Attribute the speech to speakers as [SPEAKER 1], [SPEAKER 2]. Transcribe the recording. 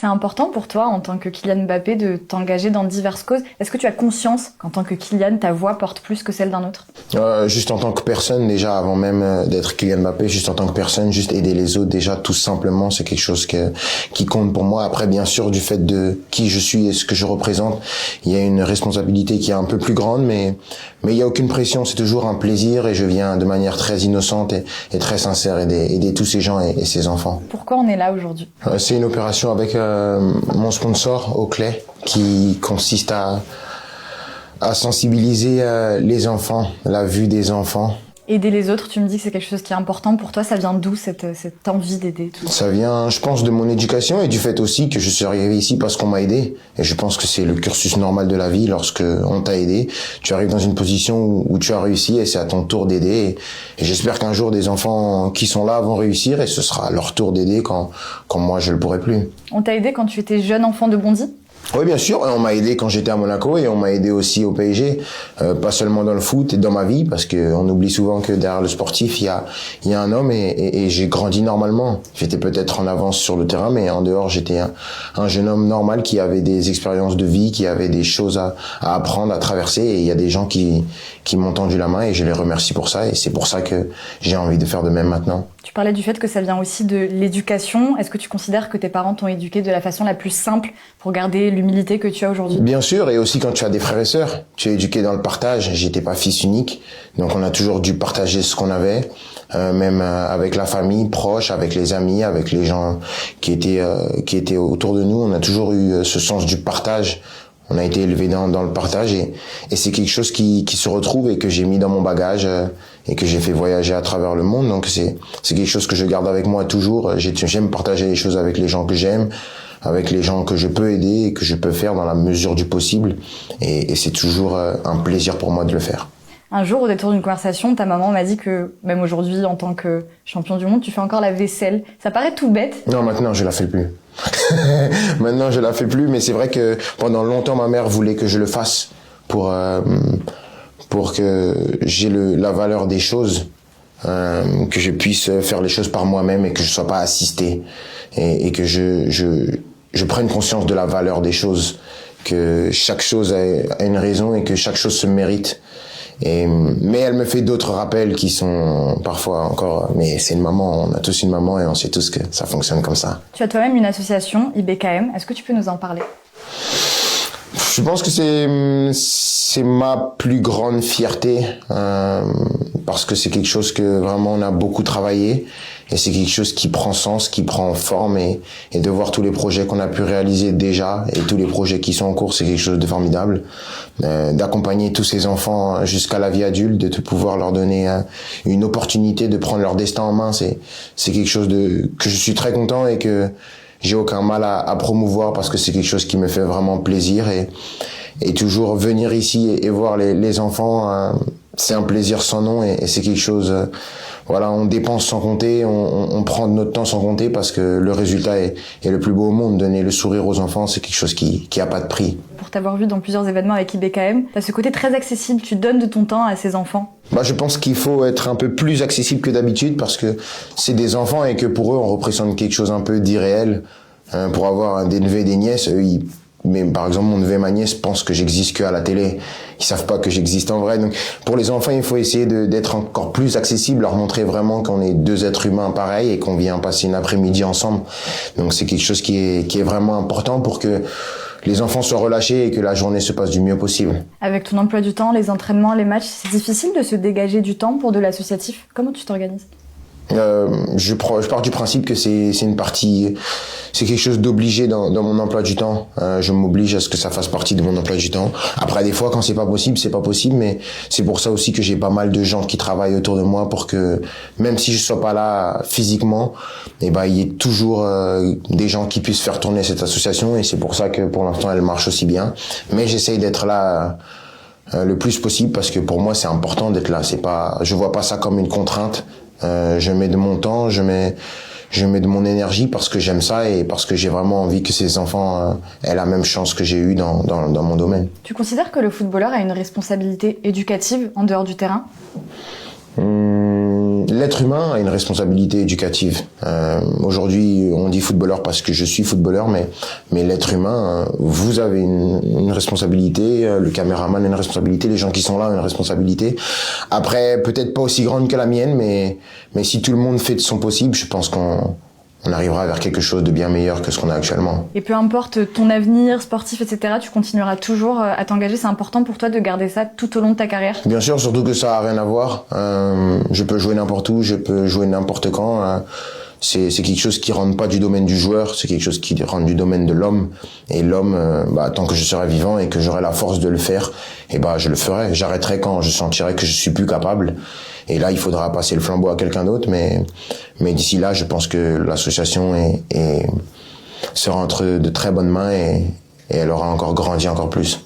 [SPEAKER 1] C'est important pour toi, en tant que Kylian Mbappé, de t'engager dans diverses causes. Est-ce que tu as conscience qu'en tant que Kylian, ta voix porte plus que celle d'un autre?
[SPEAKER 2] Juste en tant que personne, déjà, avant même d'être Kylian Mbappé, juste en tant que personne, juste aider les autres, déjà, tout simplement, c'est quelque chose qui compte pour moi. Après, bien sûr, du fait de qui je suis et ce que je représente, il y a une responsabilité qui est un peu plus grande, mais il y a aucune pression, c'est toujours un plaisir et je viens de manière très innocente et très sincère aider tous ces gens et ces enfants.
[SPEAKER 1] Pourquoi on est là aujourd'hui?
[SPEAKER 2] C'est une opération avec mon sponsor, Oakley, qui consiste à sensibiliser les enfants, la vue des enfants.
[SPEAKER 1] Aider les autres, tu me dis que c'est quelque chose qui est important pour toi. Ça vient d'où cette envie d'aider tout?
[SPEAKER 2] Ça vient, je pense, de mon éducation et du fait aussi que je suis arrivé ici parce qu'on m'a aidé. Et je pense que c'est le cursus normal de la vie. Lorsque on t'a aidé, tu arrives dans une position où tu as réussi et c'est à ton tour d'aider. Et j'espère qu'un jour des enfants qui sont là vont réussir et ce sera leur tour d'aider quand moi je le pourrai plus.
[SPEAKER 1] On t'a aidé quand tu étais jeune enfant de Bondy?
[SPEAKER 2] Oui, bien sûr. On m'a aidé quand j'étais à Monaco et on m'a aidé aussi au PSG, pas seulement dans le foot et dans ma vie, parce que on oublie souvent que derrière le sportif, il y a un homme et j'ai grandi normalement. J'étais peut-être en avance sur le terrain, mais en dehors, j'étais un jeune homme normal qui avait des expériences de vie, qui avait des choses à apprendre, à traverser. Et il y a des gens qui m'ont tendu la main et je les remercie pour ça. Et c'est pour ça que j'ai envie de faire de même maintenant.
[SPEAKER 1] Tu parlais du fait que ça vient aussi de l'éducation. Est-ce que tu considères que tes parents t'ont éduqué de la façon la plus simple pour garder l'humilité que tu as aujourd'hui?
[SPEAKER 2] Bien sûr, et aussi quand tu as des frères et sœurs, tu es éduqué dans le partage. J'étais pas fils unique, donc on a toujours dû partager ce qu'on avait, même avec la famille proche, avec les amis, avec les gens qui étaient autour de nous. On a toujours eu ce sens du partage. On a été élevé dans le partage et c'est quelque chose qui se retrouve et que j'ai mis dans mon bagage et que j'ai fait voyager à travers le monde. Donc c'est quelque chose que je garde avec moi toujours. J'aime partager les choses avec les gens que j'aime, avec les gens que je peux aider et que je peux faire dans la mesure du possible. Et c'est toujours un plaisir pour moi de le faire.
[SPEAKER 1] Un jour, au détour d'une conversation, ta maman m'a dit que, même aujourd'hui, en tant que champion du monde, tu fais encore la vaisselle. Ça paraît tout bête.
[SPEAKER 2] Non, maintenant, je la fais plus. Maintenant, je la fais plus, mais c'est vrai que pendant longtemps, ma mère voulait que je le fasse pour que j'ai la valeur des choses, que je puisse faire les choses par moi-même et que je sois pas assisté et que je prenne conscience de la valeur des choses, que chaque chose a une raison et que chaque chose se mérite. Mais elle me fait d'autres rappels qui sont parfois encore, mais c'est une maman, on a tous une maman et on sait tous que ça fonctionne comme ça.
[SPEAKER 1] Tu as toi-même une association, IBKM, est-ce que tu peux nous en parler?
[SPEAKER 2] Je pense que c'est ma plus grande fierté, parce que c'est quelque chose que vraiment on a beaucoup travaillé et c'est quelque chose qui prend sens, qui prend forme et de voir tous les projets qu'on a pu réaliser déjà et tous les projets qui sont en cours, c'est quelque chose de formidable. D'accompagner tous ces enfants jusqu'à la vie adulte, de pouvoir leur donner une opportunité de prendre leur destin en main, c'est quelque chose que je suis très content et que j'ai aucun mal à promouvoir parce que c'est quelque chose qui me fait vraiment plaisir et toujours venir ici et voir les enfants, c'est un plaisir sans nom et c'est quelque chose, voilà, on dépense sans compter, on prend de notre temps sans compter parce que le résultat est le plus beau au monde. Donner le sourire aux enfants, c'est quelque chose qui a pas de prix.
[SPEAKER 1] Pour t'avoir vu dans plusieurs événements avec IBKM, t'as ce côté très accessible, tu donnes de ton temps à ces enfants.
[SPEAKER 2] Je pense qu'il faut être un peu plus accessible que d'habitude parce que c'est des enfants et que pour eux, on représente quelque chose un peu d'irréel. Pour avoir des neveux et des nièces, mais par exemple mon neveu et ma nièce pensent que j'existe qu'à la télé, ils savent pas que j'existe en vrai. Donc pour les enfants, il faut essayer d'être encore plus accessible, leur montrer vraiment qu'on est deux êtres humains pareils et qu'on vient passer une après-midi ensemble. Donc c'est quelque chose qui est vraiment important pour que les enfants soient relâchés et que la journée se passe du mieux possible.
[SPEAKER 1] Avec ton emploi du temps, les entraînements, les matchs, c'est difficile de se dégager du temps pour de l'associatif. Comment tu t'organises?
[SPEAKER 2] Je pars du principe que c'est quelque chose d'obligé dans mon emploi du temps. Je m'oblige à ce que ça fasse partie de mon emploi du temps. Après, des fois, quand c'est pas possible, mais c'est pour ça aussi que j'ai pas mal de gens qui travaillent autour de moi pour que, même si je sois pas là physiquement, il y ait toujours des gens qui puissent faire tourner cette association et c'est pour ça que pour l'instant elle marche aussi bien. Mais j'essaye d'être là le plus possible parce que pour moi c'est important d'être là. Je vois pas ça comme une contrainte. Je mets de mon temps, je mets de mon énergie parce que j'aime ça et parce que j'ai vraiment envie que ces enfants aient la même chance que j'ai eue dans mon domaine.
[SPEAKER 1] Tu considères que le footballeur a une responsabilité éducative en dehors du terrain?
[SPEAKER 2] l'être humain a une responsabilité éducative. Aujourd'hui, on dit footballeur parce que je suis footballeur, mais l'être humain, vous avez une responsabilité, le caméraman a une responsabilité, les gens qui sont là ont une responsabilité. Après, peut-être pas aussi grande que la mienne, mais si tout le monde fait de son possible, je pense qu'on arrivera vers quelque chose de bien meilleur que ce qu'on a actuellement.
[SPEAKER 1] Et peu importe ton avenir sportif, etc., tu continueras toujours à t'engager. C'est important pour toi de garder ça tout au long de ta carrière?
[SPEAKER 2] Bien sûr, surtout que ça a rien à voir. Je peux jouer n'importe où, je peux jouer n'importe quand. C'est quelque chose qui rentre pas du domaine du joueur, c'est quelque chose qui rentre du domaine de l'homme. Et l'homme, tant que je serai vivant et que j'aurai la force de le faire, je le ferai. J'arrêterai quand je sentirai que je suis plus capable. Et là, il faudra passer le flambeau à quelqu'un d'autre. Mais d'ici là, je pense que l'association sera entre de très bonnes mains et elle aura encore grandi encore plus.